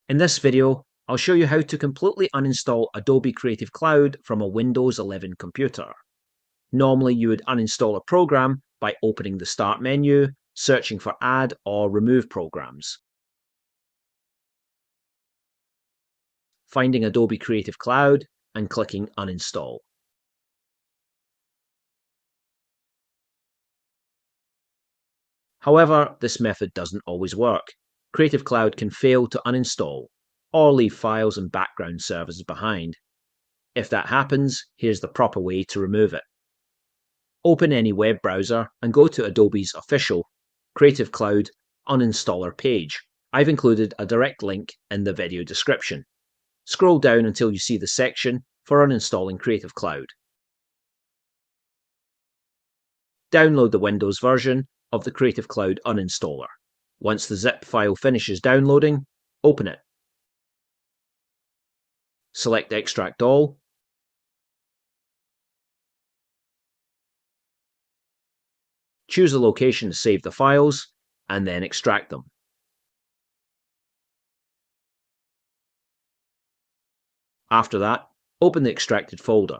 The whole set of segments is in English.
In this video, I'll show you how to completely uninstall Adobe Creative Cloud from a Windows 11 computer. Normally you would uninstall a program by opening the Start menu, searching for Add or Remove Programs, finding Adobe Creative Cloud and clicking Uninstall. However, this method doesn't always work. Creative Cloud can fail to uninstall or leave files and background servers behind. If that happens, here's the proper way to remove it. Open any web browser and go to Adobe's official Creative Cloud Uninstaller page. I've included a direct link in the video description. Scroll down until you see the section for uninstalling Creative Cloud. Download the Windows version of the Creative Cloud Uninstaller. Once the zip file finishes downloading, open it. Select Extract All. Choose a location to save the files, and then extract them. After that, open the extracted folder.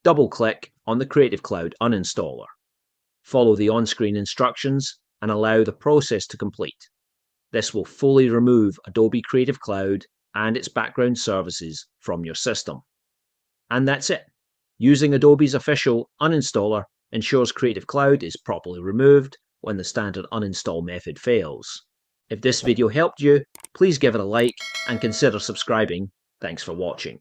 Double-click on the Creative Cloud Uninstaller. Follow the on-screen instructions and allow the process to complete. This will fully remove Adobe Creative Cloud and its background services from your system. And that's it. Using Adobe's official Uninstaller ensures Creative Cloud is properly removed when the standard uninstall method fails. If this video helped you, please give it a like and consider subscribing. Thanks for watching.